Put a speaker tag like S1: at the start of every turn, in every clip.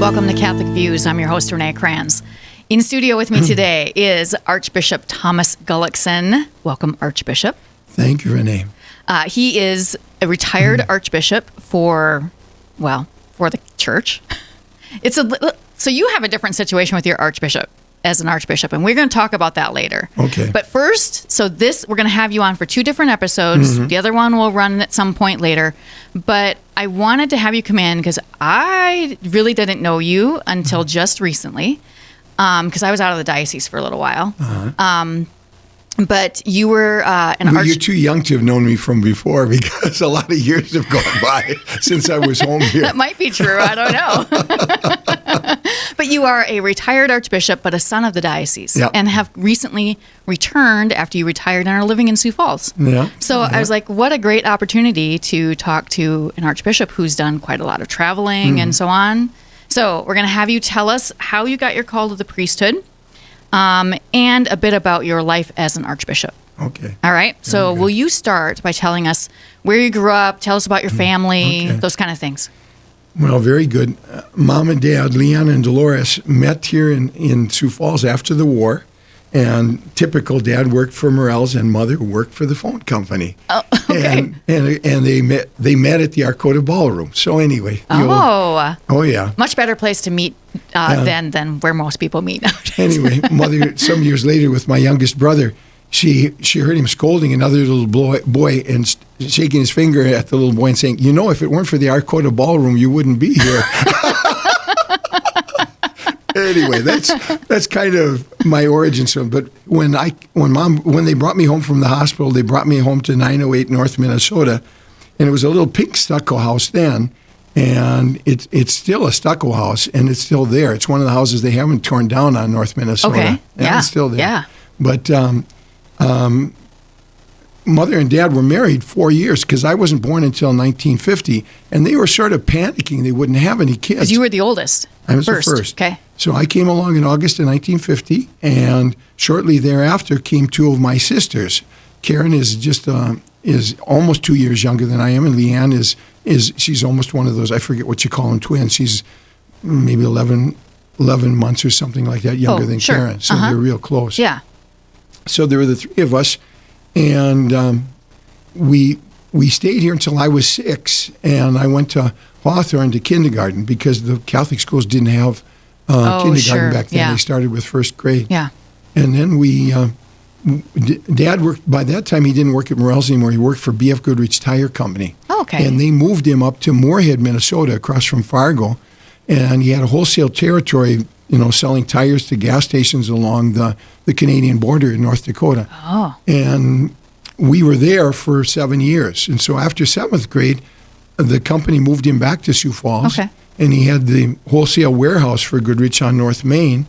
S1: Welcome to Catholic Views. I'm your host, Renee Kranz. In studio with me today is Archbishop Thomas Gullickson. Welcome, Archbishop.
S2: Thank you, Renee.
S1: He is a retired archbishop for the church. So you have a different situation with your archbishop as an archbishop, and we're going to talk about that later.
S2: Okay.
S1: But first, we're going to have you on for 2 different episodes. The other one will run at some point later. But I wanted to have you come in because I really didn't know you until just recently, because I was out of the diocese for a little while. But you were
S2: You're too young to have known me from before because a lot of years have gone by since I was home here.
S1: That might be true. I don't know. But you are a retired archbishop, but a son of the diocese, and have recently returned after you retired and are living in Sioux Falls.
S2: Yeah.
S1: So I was like, what a great opportunity to talk to an archbishop who's done quite a lot of traveling and so on. So we're going to have you tell us how you got your call to the priesthood. And a bit about your life as an archbishop.
S2: Okay.
S1: All right. So will you start by telling us where you grew up, tell us about your family, those kind of things?
S2: Well, very good. Mom and Dad, Leon and Dolores, met here in Sioux Falls after the war. And typical, Dad worked for Morel's and Mother worked for the phone company. Oh, okay. And they met at the Archbishop Ballroom. So anyway. Oh, yeah.
S1: Much better place to meet than where most people meet nowadays.
S2: Anyway, Mother, some years later with my youngest brother, she heard him scolding another little boy and shaking his finger at the little boy and saying, if it weren't for the Archbishop Ballroom, you wouldn't be here. Anyway, that's kind of my origin story. But when they brought me home from the hospital, they brought me home to 908 North Minnesota, and it was a little pink stucco house then, and it's still a stucco house, and it's still there. It's one of the houses they haven't torn down on North Minnesota.
S1: Okay,
S2: yeah, it's still there.
S1: Yeah,
S2: but Mother and Dad were married 4 years because I wasn't born until 1950, and they were sort of panicking they wouldn't have any kids.
S1: Because you were the oldest.
S2: I was the first.
S1: Okay.
S2: So I came along in August of 1950, and shortly thereafter came 2 of my sisters. Karen is almost 2 years younger than I am, and Leanne she's almost one of those, I forget what you call them, twins. She's maybe 11 months or something like that younger than
S1: sure.
S2: Karen. So they're real close.
S1: Yeah.
S2: So there were the 3 of us, and we stayed here until I was 6, and I went to Hawthorne to kindergarten because the Catholic schools didn't have kindergarten back then.
S1: Yeah.
S2: They started with first grade.
S1: Yeah.
S2: And then Dad worked, by that time he didn't work at Morel's anymore. He worked for B.F. Goodrich Tire Company.
S1: Oh, okay.
S2: And they moved him up to Moorhead, Minnesota, across from Fargo. And he had a wholesale territory, selling tires to gas stations along the Canadian border in North Dakota.
S1: Oh.
S2: And we were there for 7 years. And so after 7th grade, the company moved him back to Sioux Falls.
S1: Okay.
S2: And he had the wholesale warehouse for Goodrich on North Main.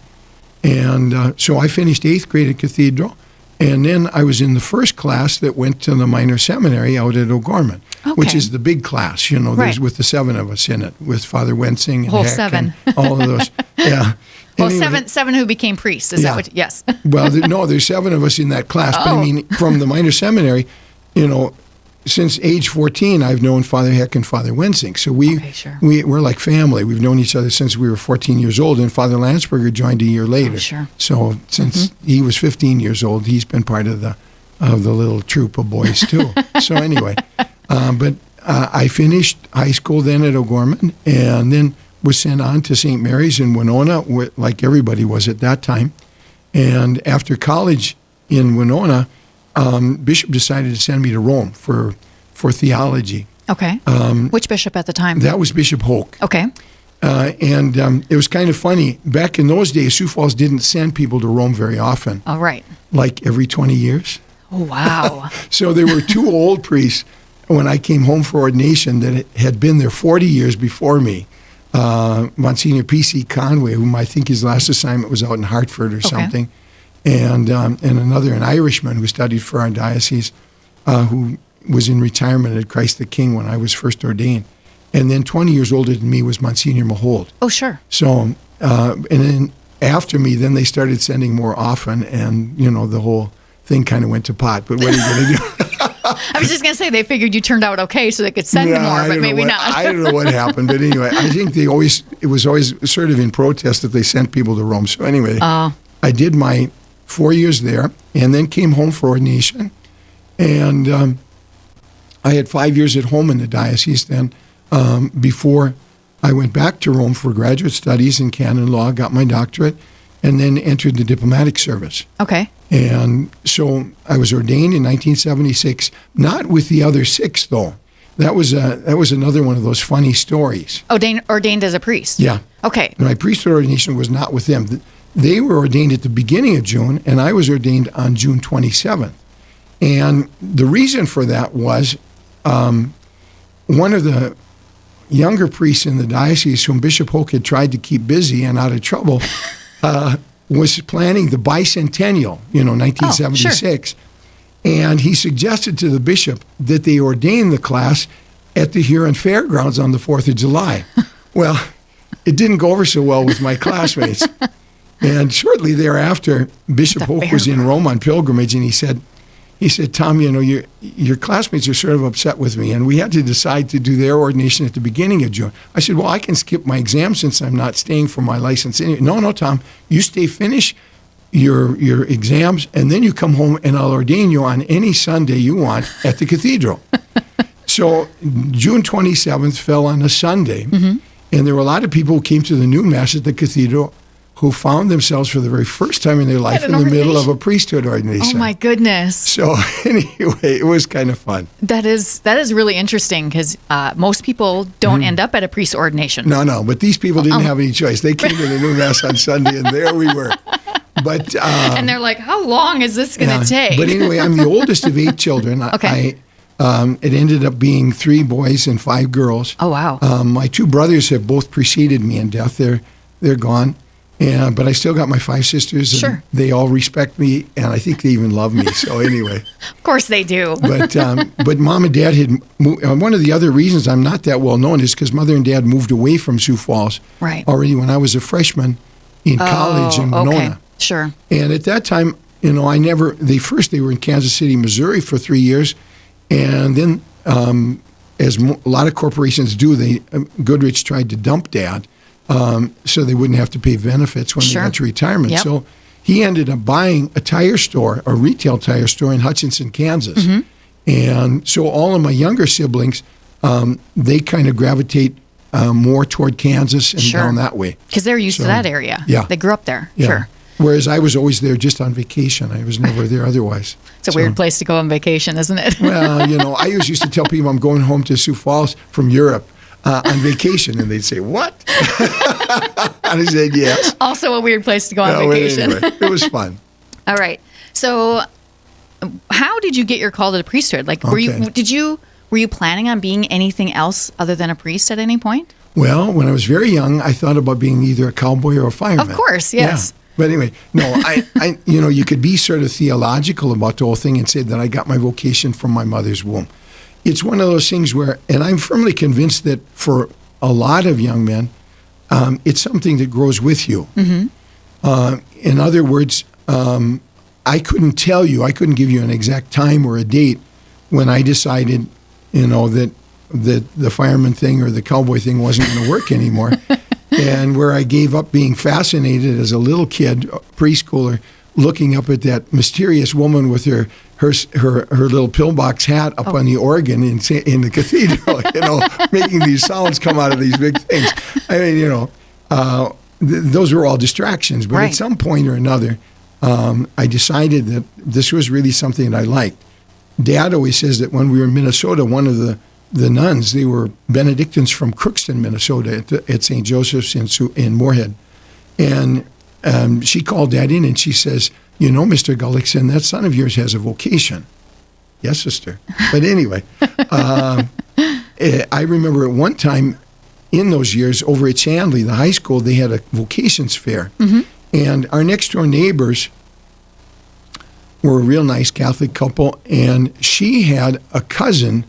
S2: And so I finished 8th grade at Cathedral. And then I was in the first class that went to the minor seminary out at O'Gorman, which is the big class, there's with the 7 of us in it, with Father Wensing and
S1: Whole
S2: Heck
S1: 7.
S2: and all of those. Yeah.
S1: Well,
S2: anyway,
S1: seven who became priests. Is that what? Yes.
S2: Well, there's 7 of us in that class. But I mean, from the minor seminary, since age 14, I've known Father Heck and Father Wensing. So we're like family. We've known each other since we were 14 years old, and Father Landsberger joined a year later.
S1: Oh, sure.
S2: So since he was 15 years old, he's been part of the little troop of boys too. So anyway, but I finished high school then at O'Gorman, and then was sent on to St. Mary's in Winona, like everybody was at that time. And after college in Winona, Bishop decided to send me to Rome for theology.
S1: Okay. Which bishop at the time?
S2: That was Bishop Hoke.
S1: Okay.
S2: And it was kind of funny. Back in those days, Sioux Falls didn't send people to Rome very often.
S1: All right.
S2: Like every 20 years.
S1: Oh, wow.
S2: So there were 2 old priests when I came home for ordination that had been there 40 years before me. Monsignor P.C. Conway, whom I think his last assignment was out in Hartford or something. And an Irishman who studied for our diocese, who was in retirement at Christ the King when I was first ordained. And then 20 years older than me was Monsignor Mahold.
S1: Oh, sure.
S2: So, and then after me, then they started sending more often, and, the whole thing kind of went to pot. But what are you going to do?
S1: I was just going to say they figured you turned out okay so they could send more, but maybe not.
S2: I don't know what happened, but anyway, I think it was always sort of in protest that they sent people to Rome. So anyway, I did my 4 years there and then came home for ordination. And I had 5 years at home in the diocese then before I went back to Rome for graduate studies in canon law, got my doctorate, and then entered the diplomatic service.
S1: Okay.
S2: And so I was ordained in 1976, not with the other 6, though. That was another one of those funny stories.
S1: Ordained as a priest?
S2: Yeah.
S1: Okay.
S2: My priesthood ordination was not with them. They were ordained at the beginning of June, and I was ordained on June 27th. And the reason for that was one of the younger priests in the diocese, whom Bishop Hoke had tried to keep busy and out of trouble, was planning the bicentennial, 1976. And he suggested to the bishop that they ordain the class at the Huron Fairgrounds on the 4th of July. Well, it didn't go over so well with my classmates. And shortly thereafter, Bishop Hoke was in Rome on pilgrimage, and he said, Tom, your classmates are sort of upset with me, and we had to decide to do their ordination at the beginning of June. I said, well, I can skip my exam since I'm not staying for my license. No, Tom, you stay, finish your exams, and then you come home, and I'll ordain you on any Sunday you want at the cathedral. So June 27th fell on a Sunday, and there were a lot of people who came to the new Mass at the cathedral who found themselves for the very first time in their life in the middle of a priesthood ordination.
S1: Oh, my goodness.
S2: So anyway, it was kind of fun.
S1: That is really interesting because most people don't end up at a priest ordination.
S2: No, but these people didn't have any choice. They came to the new Mass on Sunday, and there we were. But
S1: and they're like, how long is this going to take?
S2: But anyway, I'm the oldest of 8 children.
S1: Okay.
S2: It ended up being 3 boys and 5 girls.
S1: Oh, wow.
S2: My 2 brothers have both preceded me in death. They're gone. But I still got my 5 sisters, and
S1: sure.
S2: They all respect me, and I think they even love me. So anyway.
S1: Of course they do.
S2: But Mom and Dad had moved. One of the other reasons I'm not that well known is because Mother and Dad moved away from Sioux Falls already when I was a freshman in college in Winona.
S1: Okay. Sure.
S2: And at that time, they were in Kansas City, Missouri for 3 years, and then as a lot of corporations do, Goodrich tried to dump Dad. So they wouldn't have to pay benefits when they got to retirement.
S1: Yep.
S2: So he ended up buying a retail tire store in Hutchinson, Kansas. And so all of my younger siblings, they kind of gravitate more toward Kansas and down that way.
S1: Because they're used to that area.
S2: Yeah.
S1: They grew up there.
S2: Yeah.
S1: Sure.
S2: Whereas I was always there just on vacation. I was never there otherwise.
S1: It's a weird place to go on vacation, isn't it?
S2: Well, I always used to tell people I'm going home to Sioux Falls from Europe. On vacation, and they'd say, what? And I said, yes.
S1: Also a weird place to go on vacation.
S2: Anyway, it was fun.
S1: All right. So how did you get your call to the priesthood? Like, were you planning on being anything else other than a priest at any point?
S2: Well, when I was very young, I thought about being either a cowboy or a fireman.
S1: Of course, yes.
S2: Yeah. But anyway, no, I you could be sort of theological about the whole thing and say that I got my vocation from my mother's womb. It's one of those things where, and I'm firmly convinced that for a lot of young men, it's something that grows with you. In other words, I couldn't give you an exact time or a date when I decided, that the fireman thing or the cowboy thing wasn't going to work anymore. And where I gave up being fascinated as a little kid, preschooler, looking up at that mysterious woman with her little pillbox hat up on the organ in the cathedral, making these sounds come out of these big things. I mean, those were all distractions. But at some point or another, I decided that this was really something that I liked. Dad always says that when we were in Minnesota, one of the nuns, they were Benedictines from Crookston, Minnesota, at St. Joseph's in Moorhead. And she called Dad in and she says, Mr. Gullickson, that son of yours has a vocation. Yes, sister. But anyway, I remember at one time in those years over at Chandley, the high school, they had a vocations fair. And our next door neighbors were a real nice Catholic couple, and she had a cousin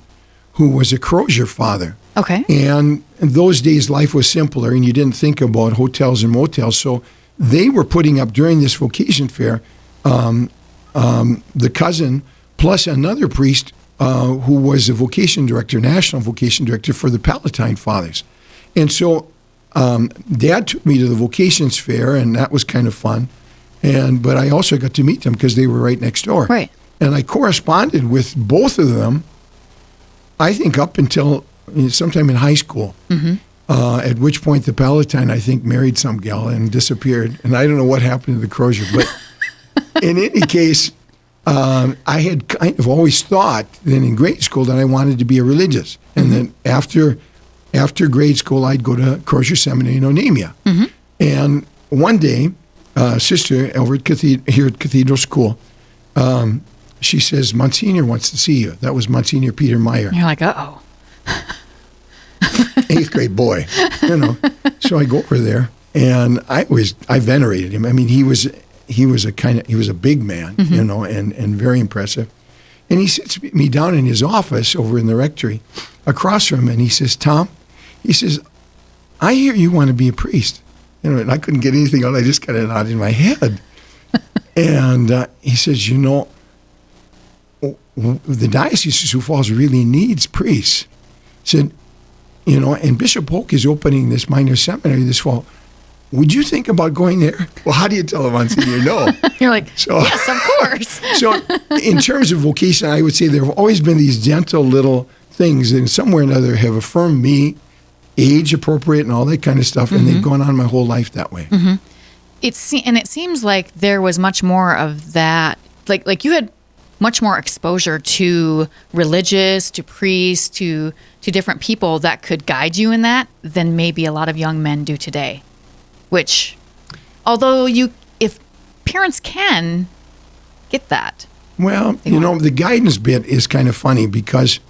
S2: who was a Crozier father.
S1: Okay.
S2: And in those days, life was simpler, and you didn't think about hotels and motels. So they were putting up during this vocation fair, the cousin plus another priest who was the vocation director, national vocation director for the Palatine Fathers. And so Dad took me to the vocations fair, and that was kind of fun. But I also got to meet them because they were right next door.
S1: Right.
S2: And I corresponded with both of them, I think, up until sometime in high school. Mm-hmm. At which point the Palatine, I think, married some gal and disappeared. And I don't know what happened to the Crozier. But in any case, I had kind of always thought then in grade school that I wanted to be a religious. And then after grade school, I'd go to Crozier Seminary in Onamia. Mm-hmm. And one day, sister over at here at Cathedral School, she says, Monsignor wants to see you. That was Monsignor Peter Meyer.
S1: You're like, uh-oh.
S2: 8th grade boy, So I go over there, and I venerated him. I mean, he was a big man, mm-hmm. And very impressive. And he sits me down in his office over in the rectory across from him, and he says, Tom, he says, I hear you want to be a priest. And I couldn't get anything out. I just got a nod in my head. And he says, the Diocese of Sioux Falls really needs priests. He said, and Bishop Polk is opening this minor seminary this fall. Would you think about going there? Well, how do you tell a Monsignor no?
S1: You're like, yes, of course.
S2: So in terms of vocation, I would say there have always been these gentle little things that somewhere or another have affirmed me, age appropriate and all that kind of stuff, mm-hmm. and they've gone on my whole life that way.
S1: Mm-hmm. It seems like there was much more of that, like you had much more exposure to religious, to priests, to different people that could guide you in that than maybe a lot of young men do today. Which, although if parents can get that.
S2: Well, the guidance bit is kind of funny because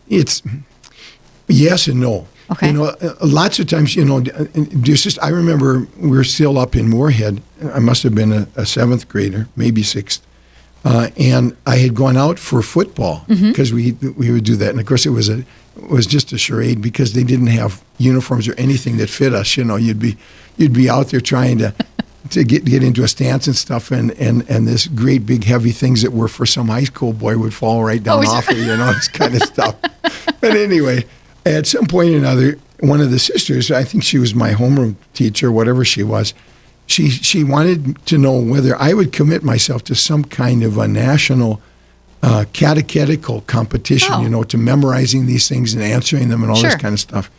S2: it's yes and no.
S1: Okay.
S2: Lots of times, I remember we were still up in Moorhead. I must have been a 7th grader, maybe 6th. And I had gone out for football because mm-hmm. we would do that. And of course, it was just a charade because they didn't have uniforms or anything that fit us. You'd be out there trying to get into a stance and stuff, and this great big heavy things that were for some high school boy would fall right down off of this kind of stuff. But anyway, at some point or another, one of the sisters, I think she was my homeroom teacher, whatever she was, she wanted to know whether I would commit myself to some kind of a national catechetical competition, to memorizing these things and answering them and all this kind of stuff.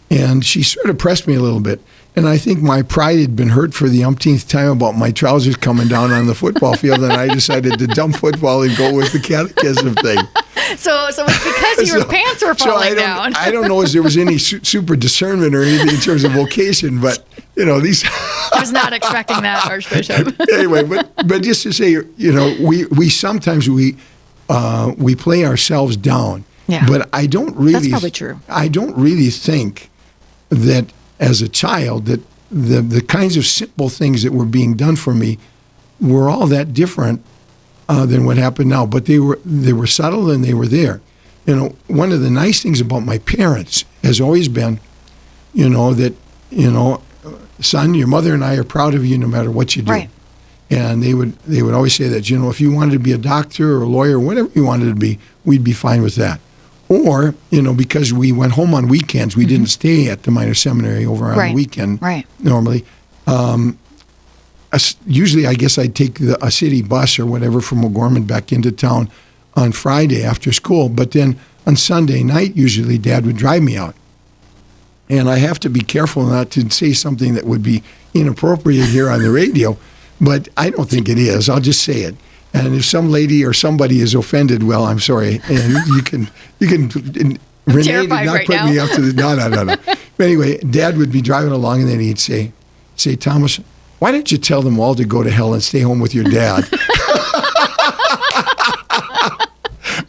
S2: And she sort of pressed me a little bit. And I think my pride had been hurt for the umpteenth time about my trousers coming down on the football field, and I decided to dump football and go with the catechism thing.
S1: So it's because your pants were falling down.
S2: I don't know if there was any super discernment or anything in terms of vocation, but, these...
S1: I was not expecting that, Archbishop.
S2: Anyway, but just to say, we sometimes we play ourselves down.
S1: Yeah.
S2: But I don't really...
S1: That's probably true.
S2: I don't really think that as a child that the kinds of simple things that were being done for me were all that different than what happened now. But they were subtle and they were there. One of the nice things about my parents has always been, that, son, your mother and I are proud of you no matter what you do.
S1: Right.
S2: And they would always say that, if you wanted to be a doctor or a lawyer, whatever you wanted to be, we'd be fine with that. Or, because we went home on weekends, we mm-hmm. didn't stay at the minor seminary over on the weekend normally. Usually, I guess I'd take a city bus or whatever from O'Gorman back into town on Friday after school. But then on Sunday night, usually Dad would drive me out. And I have to be careful not to say something that would be inappropriate here on the radio, but I don't think it is. I'll just say it. And if some lady or somebody is offended, well, I'm sorry. And you can Renee did not put me up to the no. But anyway, Dad would be driving along, and then he'd say, Thomas, why didn't you tell them all to go to hell and stay home with your dad?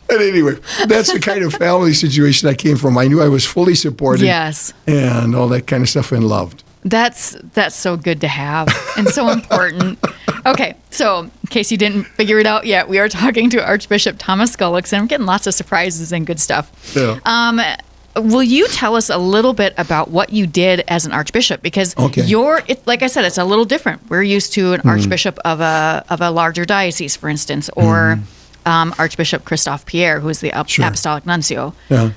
S2: But anyway, that's the kind of family situation I came from. I knew I was fully supported.
S1: Yes.
S2: And all that kind of stuff, and loved.
S1: That's so good to have and so important. Okay, so in case you didn't figure it out yet, we are talking to Archbishop Thomas Gullickson. We're getting lots of surprises and good stuff.
S2: Yeah.
S1: Will you tell us a little bit about what you did as an archbishop? Because like I said, it's a little different. We're used to an archbishop of a larger diocese, for instance, or Archbishop Christophe Pierre, who is the apostolic nuncio.
S2: Yeah.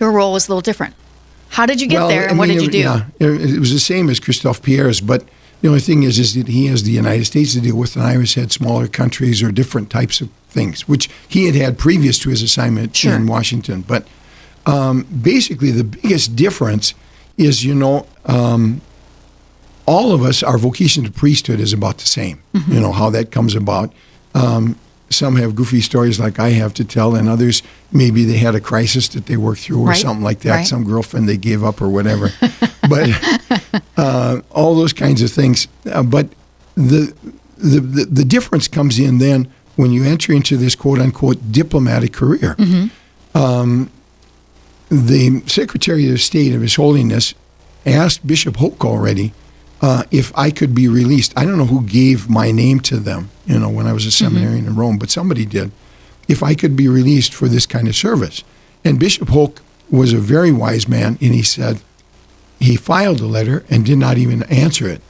S1: Your role was a little different. How did you get there, and what did you do?
S2: Yeah, it was the same as Christophe Pierre's, but the only thing is that he has the United States to deal with, and I always had smaller countries or different types of things, which he had previous to his assignment in Washington. But basically, the biggest difference is, all of us, our vocation to priesthood is about the same. Mm-hmm. How that comes about. Some have goofy stories like I have to tell, and others, maybe they had a crisis that they worked through or something like that, right. Some girlfriend they gave up or whatever. But all those kinds of things. But the difference comes in then when you enter into this quote-unquote diplomatic career. Mm-hmm. The Secretary of State of His Holiness asked Bishop Hoke already if I could be released. I don't know who gave my name to them, when I was a seminarian in Rome, but somebody did. If I could be released for this kind of service. And Bishop Hoke was a very wise man, and he said, he filed a letter and did not even answer it.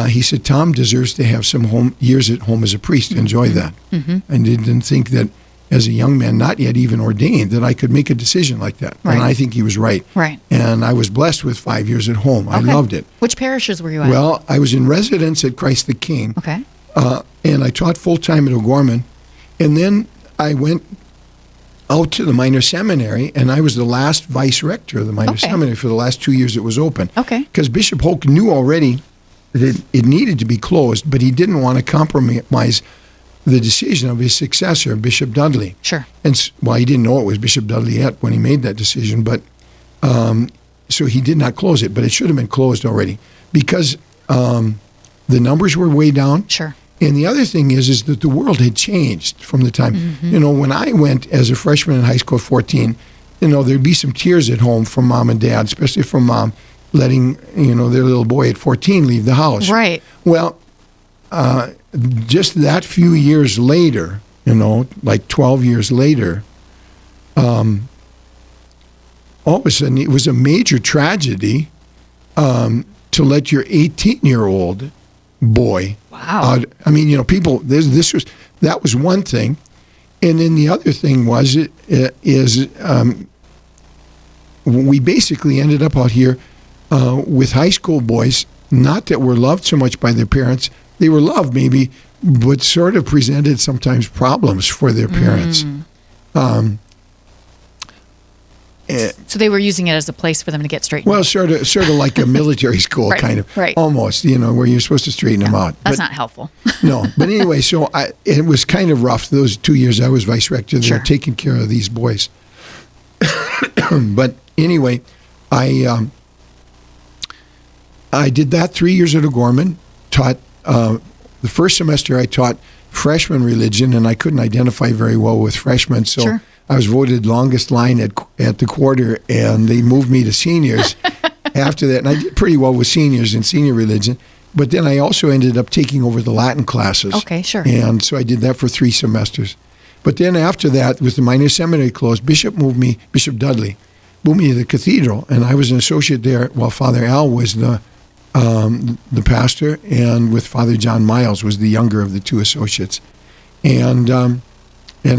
S2: He said, Tom deserves to have some years at home as a priest. Enjoy that. Mm-hmm. And didn't think that as a young man, not yet even ordained, that I could make a decision like that. Right. And I think he was right.
S1: Right.
S2: And I was blessed with 5 years at home. Okay. I loved it.
S1: Which parishes were you at?
S2: Well, I was in residence at Christ the King.
S1: Okay.
S2: And I taught full-time at O'Gorman. And then I went out to the minor seminary, and I was the last vice rector of the minor seminary for the last 2 years it was open. Okay. Because Bishop Hoke knew already that it needed to be closed, but he didn't want to compromise the decision of his successor, Bishop Dudley.
S1: Sure.
S2: And he didn't know it was Bishop Dudley yet when he made that decision, but so he did not close it, but it should have been closed already because the numbers were way down.
S1: Sure.
S2: And the other thing is that the world had changed from the time. Mm-hmm. When I went as a freshman in high school at 14, there'd be some tears at home from mom and dad, especially from mom, letting, their little boy at 14 leave the house.
S1: Right.
S2: Well, just that few years later, like 12 years later, all of a sudden it was a major tragedy to let your 18-year-old boy out. I mean, people, that was one thing. And then the other thing was, we basically ended up out here with high school boys, not that were loved so much by their parents. They were loved maybe, but sort of presented sometimes problems for their parents.
S1: So they were using it as a place for them to get straightened out.
S2: Well, sort of like a military school, kind of, almost, where you're supposed to straighten them out.
S1: That's not helpful.
S2: No, but anyway, so it was kind of rough. Those 2 years I was vice rector there, taking care of these boys. But anyway, I did that 3 years at O'Gorman, taught. The first semester I taught freshman religion, and I couldn't identify very well with freshmen, so I was voted longest line at the quarter, and they moved me to seniors after that. And I did pretty well with seniors in senior religion, but then I also ended up taking over the Latin classes.
S1: Okay, sure.
S2: And so I did that for 3 semesters. But then after that, with the minor seminary closed, Bishop Dudley moved me to the cathedral, and I was an associate there while Father Al was the pastor, and with Father John Miles was the younger of the 2 associates. And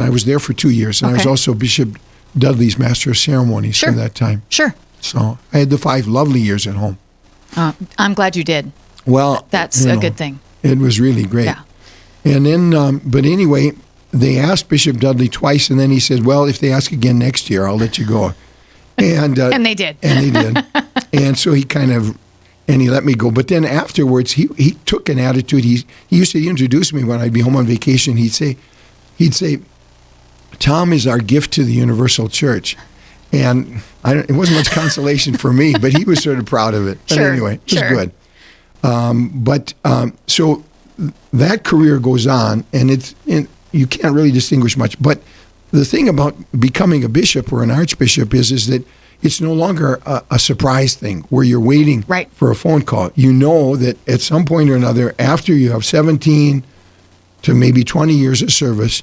S2: I was there for 2 years. And I was also Bishop Dudley's Master of Ceremonies for that time. Sure. So I had the 5 lovely years at home.
S1: I'm glad you did.
S2: Well,
S1: that's a good thing.
S2: It was really great.
S1: Yeah.
S2: And then, but anyway, they asked Bishop Dudley twice, and then he said, well, if they ask again next year, I'll let you go. And
S1: and they did.
S2: And they did. And so he let me go. But then afterwards, he took an attitude. He used to introduce me when I'd be home on vacation. He'd say, Tom is our gift to the Universal Church. And it wasn't much consolation for me, but he was sort of proud of it. But anyway, it was good. So that career goes on, and you can't really distinguish much. But the thing about becoming a bishop or an archbishop is that it's no longer a surprise thing where you're waiting for a phone call. You know that at some point or another, after you have 17 to maybe 20 years of service,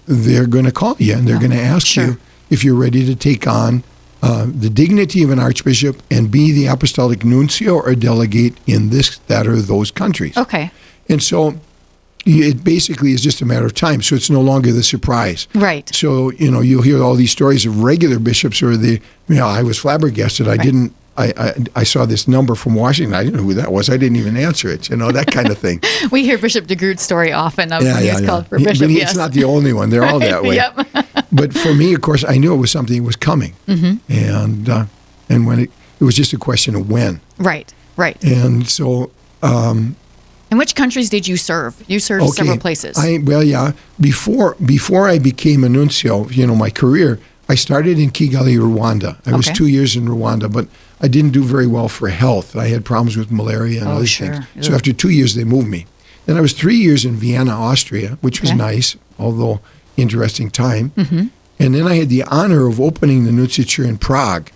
S2: they're going to call you and they're going to ask you if you're ready to take on the dignity of an archbishop and be the apostolic nuncio or delegate in this, that, or those countries.
S1: Okay.
S2: And so it basically is just a matter of time. So it's no longer the surprise.
S1: Right.
S2: So, you'll hear all these stories of regular bishops or I was flabbergasted. I saw this number from Washington. I didn't know who that was. I didn't even answer it, that kind of thing.
S1: We hear Bishop DeGroot's story often of when he's called for bishop.
S2: But it's not the only one. They're all that way.
S1: Yep.
S2: But for me, of course, I knew it was something that was coming. And when it was just a question of when.
S1: Right.
S2: And so...
S1: in which countries did you serve? You served several places.
S2: Before I became a nuncio, my career, I started in Kigali, Rwanda. I was 2 years in Rwanda, but I didn't do very well for health. I had problems with malaria and other things. So after 2 years, they moved me. Then I was 3 years in Vienna, Austria, which was nice, although interesting time. And then I had the honor of opening the nunciature in Prague,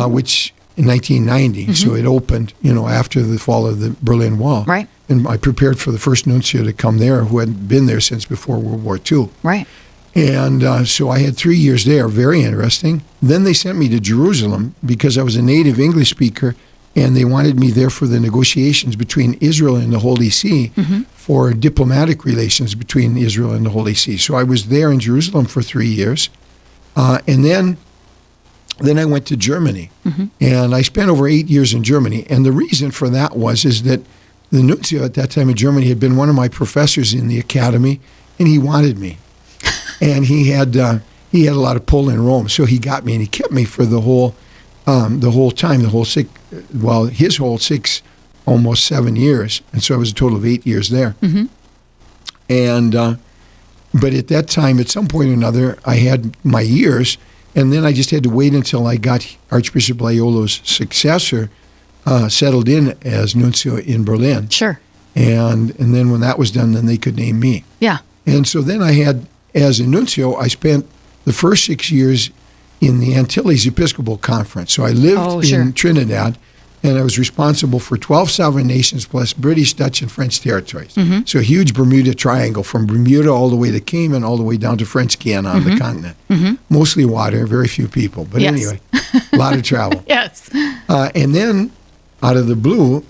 S2: which in 1990. So it opened, after the fall of the Berlin Wall.
S1: Right.
S2: And I prepared for the first nuncio to come there who hadn't been there since before World War II.
S1: Right.
S2: And so I had 3 years there, very interesting. Then they sent me to Jerusalem because I was a native English speaker, and they wanted me there for the negotiations between Israel and the Holy See for diplomatic relations between Israel and the Holy See. So I was there in Jerusalem for 3 years. And then I went to Germany, and I spent over 8 years in Germany. And the reason for that is that the nuncio at that time in Germany had been one of my professors in the academy, and he wanted me. And he had a lot of pull in Rome, so he got me, and he kept me for the whole time, his whole 6, almost 7 years, and so I was a total of 8 years there. And but at that time, at some point or another, I had my years, and then I just had to wait until I got Archbishop Loyola's successor settled in as nuncio in Berlin.
S1: Sure.
S2: And then when that was done, then they could name me.
S1: Yeah.
S2: And so then I had, as a nuncio, I spent the first 6 years in the Antilles Episcopal Conference. So I lived in Trinidad, and I was responsible for 12 sovereign nations plus British, Dutch, and French territories. So a huge Bermuda Triangle, from Bermuda all the way to Cayman, all the way down to French Guiana on the continent. Mostly water, very few people. But anyway, a lot of travel.
S1: Yes.
S2: And then, out of the blue,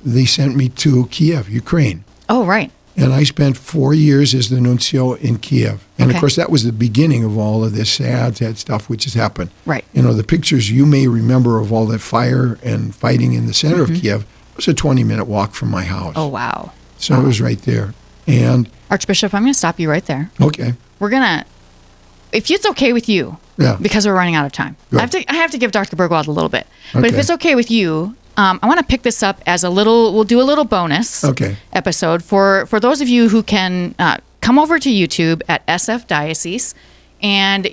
S2: they sent me to Kiev, Ukraine.
S1: Oh, right.
S2: And I spent 4 years as the nuncio in Kiev. And, of course, that was the beginning of all of this sad stuff which has happened.
S1: Right.
S2: The pictures you may remember of all that fire and fighting in the center of Kiev was a 20-minute walk from my house.
S1: Oh, wow.
S2: So it was right there. And
S1: Archbishop, I'm going to stop you right there.
S2: Okay.
S1: We're going to, if it's okay with you, because we're running out of time. I have to give Dr. Bergwald a little bit. But if it's okay with you, I want to pick this up as we'll do a little bonus episode for those of you who can come over to YouTube at SF Diocese, and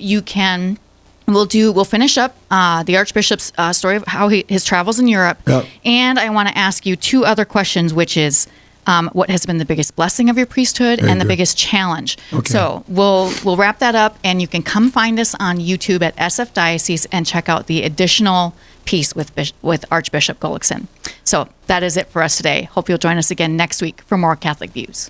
S1: we'll finish up the Archbishop's story of how his travels in Europe. Yep. And I want to ask you 2 other questions, which is what has been the biggest blessing of your priesthood and the biggest challenge. Okay. So we'll wrap that up, and you can come find us on YouTube at SF Diocese and check out the additional piece with Archbishop Gullickson. So that is it for us today. Hope you'll join us again next week for more Catholic Views.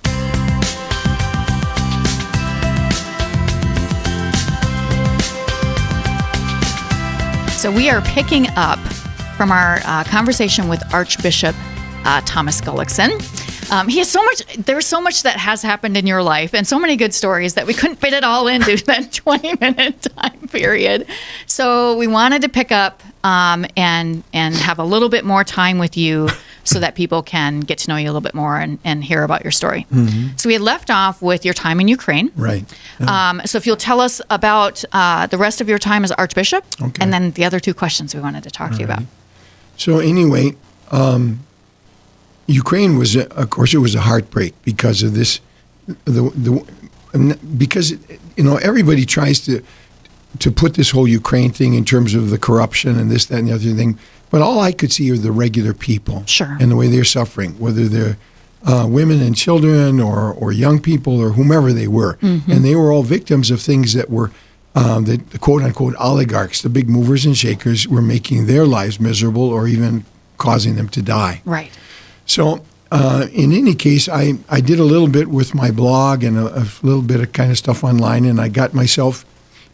S1: So we are picking up from our conversation with Archbishop Thomas Gullickson. There's so much that has happened in your life, and so many good stories that we couldn't fit it all into that 20-minute time period. So we wanted to pick up and have a little bit more time with you so that people can get to know you a little bit more and hear about your story. So we had left off with your time in Ukraine.
S2: Right.
S1: So if you'll tell us about the rest of your time as Archbishop, and then the other 2 questions we wanted to talk to you about. So
S2: anyway, Ukraine was, of course, it was a heartbreak because of this. Because everybody tries to put this whole Ukraine thing in terms of the corruption and this, that, and the other thing. But all I could see are the regular people, and the way they're suffering, whether they're women and children or young people or whomever they were, and they were all victims of things that were. The quote unquote oligarchs, the big movers and shakers, were making their lives miserable or even causing them to die.
S1: Right.
S2: So, in any case, I did a little bit with my blog and a little bit of kind of stuff online, and I got myself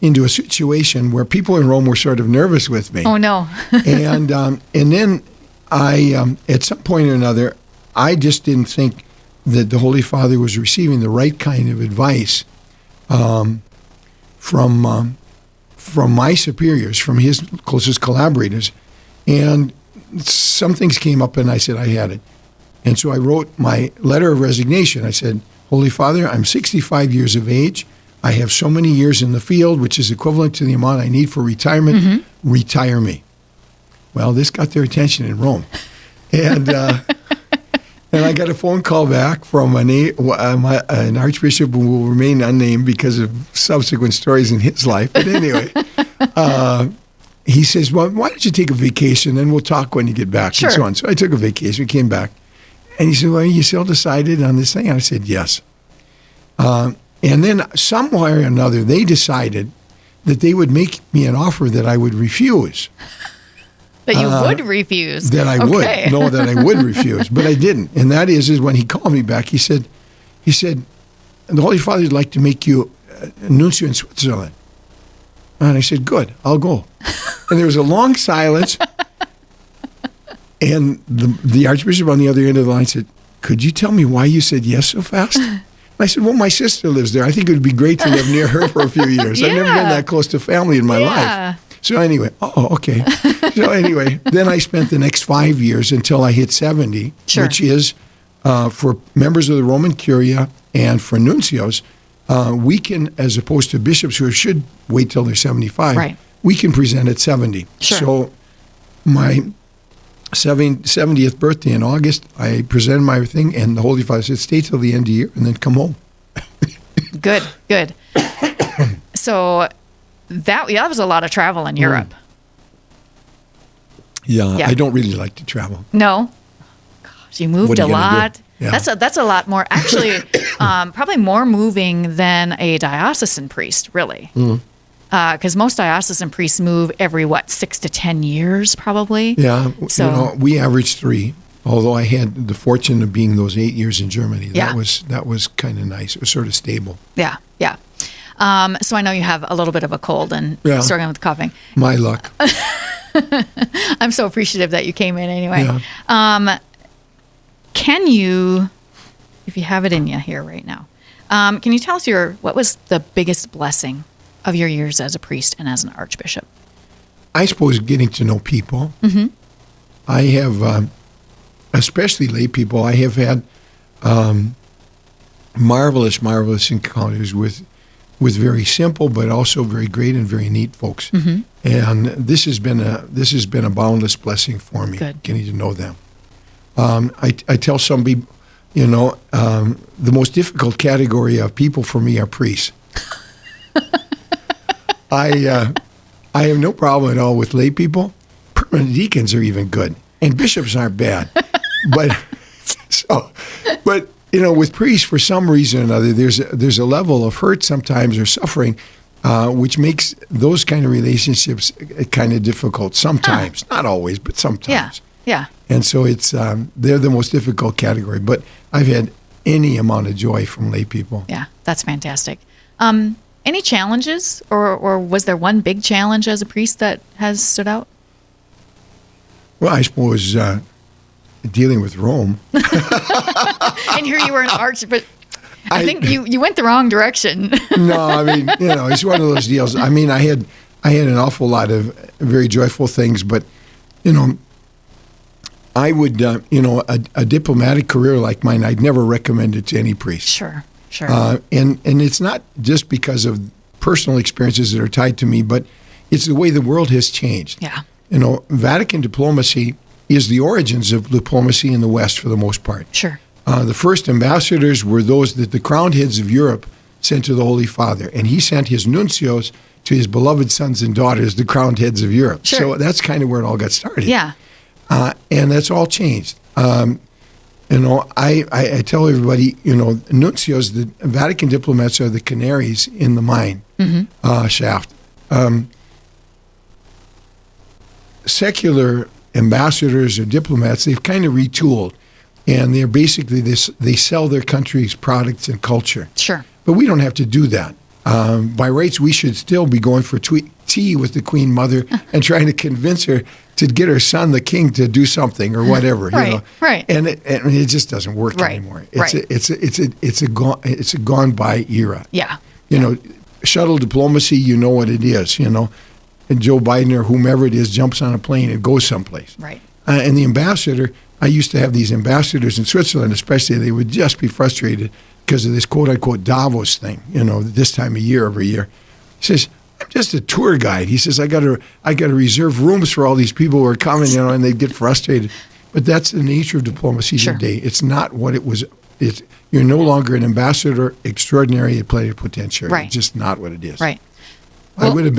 S2: into a situation where people in Rome were sort of nervous with me.
S1: Oh, no.
S2: And then I, at some point or another, I just didn't think that the Holy Father was receiving the right kind of advice from my superiors, from his closest collaborators. And some things came up, and I said I had it. And so I wrote my letter of resignation. I said, Holy Father, I'm 65 years of age. I have so many years in the field, which is equivalent to the amount I need for retirement. Retire me. Well, this got their attention in Rome. And and I got a phone call back from an archbishop who will remain unnamed because of subsequent stories in his life. But anyway, he says, well, why don't you take a vacation, and we'll talk when you get back,
S1: Sure.
S2: and so on. So I took a vacation. We came back. And he said, well, you still decided on this thing? And I said, yes. And then somewhere or another, they decided that they would make me an offer that I would refuse.
S1: That you would refuse.
S2: That I
S1: Okay.
S2: would. No, that I would refuse. But I didn't. And that is when he called me back, he said, the Holy Father would like to make you a nuncio in Switzerland. And I said, good, I'll go. And there was a long silence. And the Archbishop on the other end of the line said, could you tell me why you said yes so fast? And I said, well, my sister lives there. I think it would be great to live near her for a few years. I've never been that close to family in my life. So anyway, okay. So anyway, then I spent the next 5 years until I hit 70,
S1: Sure.
S2: which is for members of the Roman Curia and for nuncios, we can, as opposed to bishops who should wait till they're 75,
S1: Right.
S2: we can present at 70.
S1: Sure.
S2: So my 70th birthday in August, I presented my thing, and the Holy Father said, stay till the end of the year and then come home.
S1: Good. So that was a lot of travel in Europe.
S2: Yeah,
S1: Yeah.
S2: I don't really like to travel.
S1: No? Gosh, you moved
S2: What are
S1: a
S2: you gonna
S1: lot.
S2: do? Yeah.
S1: That's a lot more. Actually, probably more moving than a diocesan priest, really. Because most diocesan priests move every, 6 to 10 years, probably?
S2: Yeah,
S1: So-
S2: we averaged 3. Although I had the fortune of being those 8 years in Germany.
S1: Yeah.
S2: That was kind of nice. It was sort of stable.
S1: Yeah. So I know you have a little bit of a cold and
S2: Yeah.
S1: struggling with coughing.
S2: My luck.
S1: I'm so appreciative that you came in anyway.
S2: Yeah.
S1: Can you, if you have it in you here right now, can you tell us what was the biggest blessing of your years as a priest and as an archbishop?
S2: I suppose getting to know people. I have, especially lay people, I have had marvelous encounters with very simple but also very great and very neat folks. And this has been a boundless blessing for me.
S1: Good.
S2: Getting to know them. I tell some people, the most difficult category of people for me are priests. I have no problem at all with lay people. Permanent deacons are even good, and bishops aren't bad. But with priests, for some reason or another, there's a level of hurt sometimes or suffering, which makes those kind of relationships kind of difficult sometimes. Not always, but sometimes.
S1: Yeah.
S2: And so it's they're the most difficult category. But I've had any amount of joy from lay people.
S1: Yeah, that's fantastic. Any challenges, or was there one big challenge as a priest that has stood out?
S2: Well, I suppose dealing with Rome.
S1: And here you were an but I think you went the wrong direction.
S2: No, I mean, it's one of those deals. I mean, I had an awful lot of very joyful things, but, I would, a diplomatic career like mine, I'd never recommend it to any priest.
S1: Sure.
S2: And it's not just because of personal experiences that are tied to me, but it's the way the world has changed.
S1: Yeah.
S2: Vatican diplomacy is the origins of diplomacy in the West for the most part.
S1: Sure.
S2: The first ambassadors were those that the crowned heads of Europe sent to the Holy Father, and he sent his nuncios to his beloved sons and daughters, the crowned heads of Europe.
S1: Sure.
S2: So that's kind of where it all got started.
S1: Yeah.
S2: And that's all changed. I tell everybody, nuncios, the Vatican diplomats are the canaries in the mine shaft. Secular ambassadors or diplomats, they've kind of retooled, and they're basically they sell their country's products and culture.
S1: Sure.
S2: But we don't have to do that. By rights, we should still be going for tea with the Queen Mother and trying to convince her to get her son, the king, to do something or whatever.
S1: Right,
S2: you know?
S1: right.
S2: And it just doesn't work
S1: Right,
S2: anymore.
S1: right.
S2: It's a gone by era.
S1: Yeah.
S2: You know, shuttle diplomacy, you know what it is, you know. And Joe Biden or whomever it is jumps on a plane and goes someplace.
S1: Right.
S2: And the ambassador, I used to have these ambassadors in Switzerland especially, they would just be frustrated because of this quote-unquote Davos thing, you know, this time of year every year. He says, I'm just a tour guide. He says, I got to reserve rooms for all these people who are coming, you know, and they'd get frustrated. But that's the nature of diplomacy today. It's not what it was. You're no longer an ambassador extraordinary at plenipotentiary.
S1: Right.
S2: It's just not what it is.
S1: Right.
S2: I would have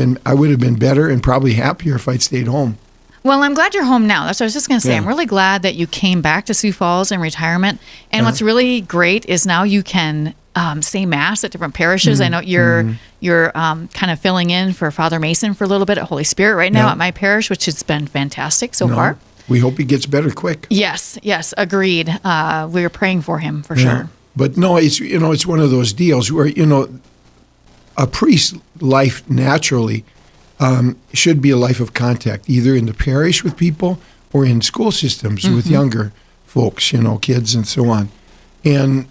S2: been better and probably happier if I'd stayed home.
S1: Well, I'm glad you're home now. That's what I was just going to say.
S2: Yeah.
S1: I'm really glad that you came back to Sioux Falls in retirement. And what's really great is now you can say Mass at different parishes. I know you're kind of filling in for Father Mason for a little bit at Holy Spirit right now at my parish, which has been fantastic so far.
S2: We hope he gets better quick.
S1: Yes, agreed. We're praying for him for sure.
S2: But no, it's one of those deals where, you know, a priest's life naturally should be a life of contact, either in the parish with people or in school systems with younger folks, you know, kids and so on. And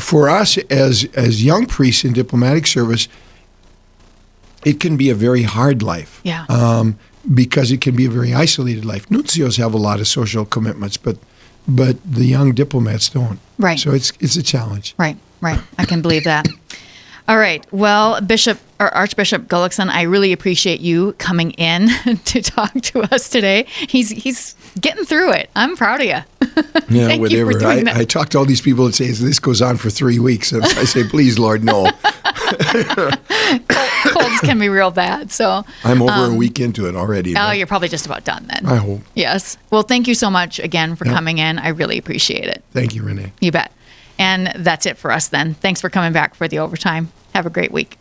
S2: for us as young priests in diplomatic service, it can be a very hard life.
S1: Yeah.
S2: Because it can be a very isolated life. Nuncios have a lot of social commitments, but the young diplomats don't.
S1: Right.
S2: So it's a challenge.
S1: Right. I can believe that. All right. Well, Archbishop Gullickson, I really appreciate you coming in to talk to us today. He's getting through it. I'm proud of you.
S2: Yeah,
S1: Thank
S2: whatever.
S1: you for doing that.
S2: I talk to all these people that say this goes on for 3 weeks, and I say, please, Lord, no.
S1: Colds can be real bad. So
S2: I'm over a week into it already.
S1: Oh, you're probably just about done then.
S2: I hope.
S1: Yes. Well, thank you so much again for coming in. I really appreciate it.
S2: Thank you, Renee.
S1: You bet. And that's it for us then. Thanks for coming back for the overtime. Have a great week.